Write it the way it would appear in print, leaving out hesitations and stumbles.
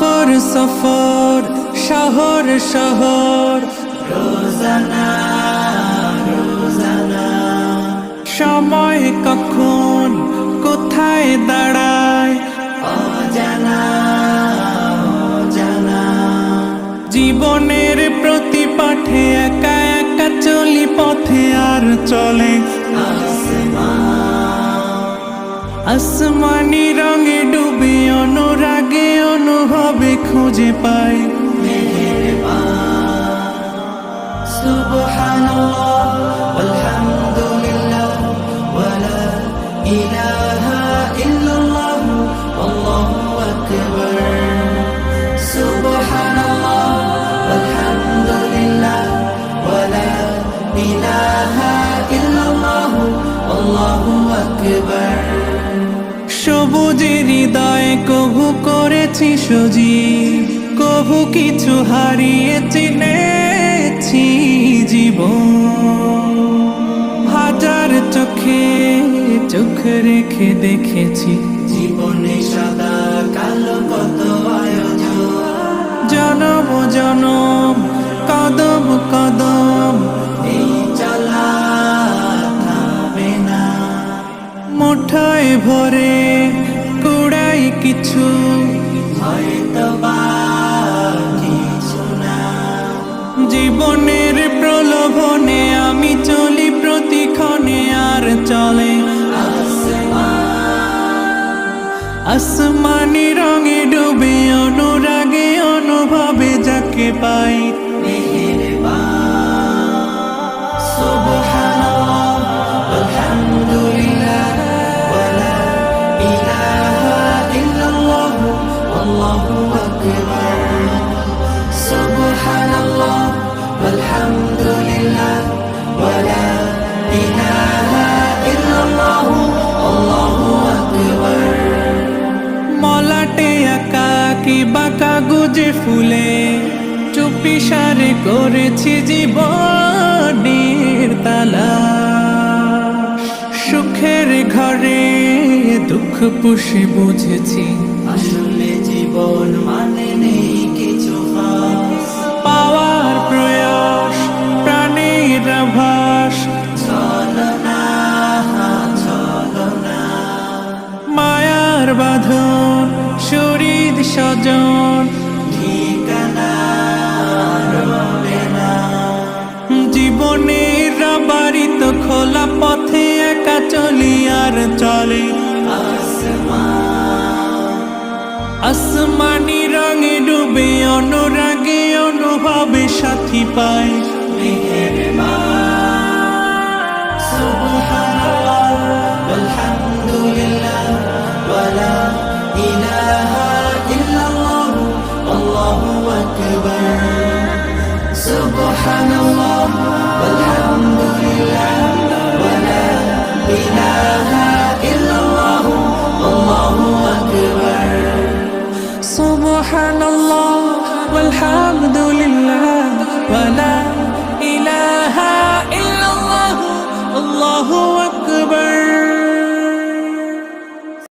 সফর সফর শহর শহর রোজানা রোজানা সময় কখন কোথায় দাঁড়ায় অজানা অজানা জীবনের প্রতি পাঠে একা একা চলি পথে আর চলে আসমানি রঙে ডুবে অনুরাগে অনুভবে খুঁজে পাই সুবহানাল্লাহ ওয়ালহামদুলিল্লাহ ওয়ালা ইলাহা ইল্লাল্লাহ আল্লাহু আকবার সুবহানাল্লাহ ওয়ালহামদুলিল্লাহ ওয়ালা ইলাহা ইল্লাল্লাহ আল্লাহু আকবার সবুজের হৃদয় কভু করেছি সজীব কভু কিছু হারিয়ে চিনেছি জীবন হাজার চোখে চোখ রেখে দেখেছি জীবনে সাদা কালো কত আয়োজন জনম জনম কদম কদম এই চলা থামবে না মুঠোয় ভরে কুড়াই কিছু হয়তো বা কিছু না জীবনের প্রলোভনে আমি চলি প্রতিক্ষণে আর চলে আসমানি রঙে ডুবে অনুরাগে অনুভবে যাকে পাই সুবহানাল্লাহ আলহামদুলিল্লাহ ওয়ালা ইলাহা ইল্লাল্লাহ আল্লাহু আকবার সুবহানাল্লাহ আলহামদুলিল্লাহ ওয়ালা ইলাহা ইল্লাল্লাহ আল্লাহু আকবার মলাটে আঁকা কি বাঁকা গুজে ফুলে চুপি সারে করেছি জীবনের তালা সুখের ঘরে দুঃখ পুষে বুঝেছি আসলে জীবন মানে নেই কিছু খাস পাওয়ার প্রয়াস প্রাণের আভাস চলো না মায়ার বাঁধন শরীর স্বজন ঠিকানা রবে না জীবনের বাড়িত খোলা পথে একা চলি আর চলে আসমানি রঙে ডুবে অনুরাগে অনুভবে সাথী পাই সুবহানাল্লাহ ওয়ালহামদুলিল্লাহ ওয়ালা ইলাহা ইল্লাল্লাহ আল্লাহু আকবার সুবহানাল্লাহ ওয়ালহামদুলিল্লাহ ওয়ালা ইলাহা ইল্লাল্লাহ আল্লাহু আকবার সুবহানাল্লাহ ওয়ালহামদুলিল্লাহ ওয়ালা ইলাহা ইল্লাল্লাহ আল্লাহু আকবার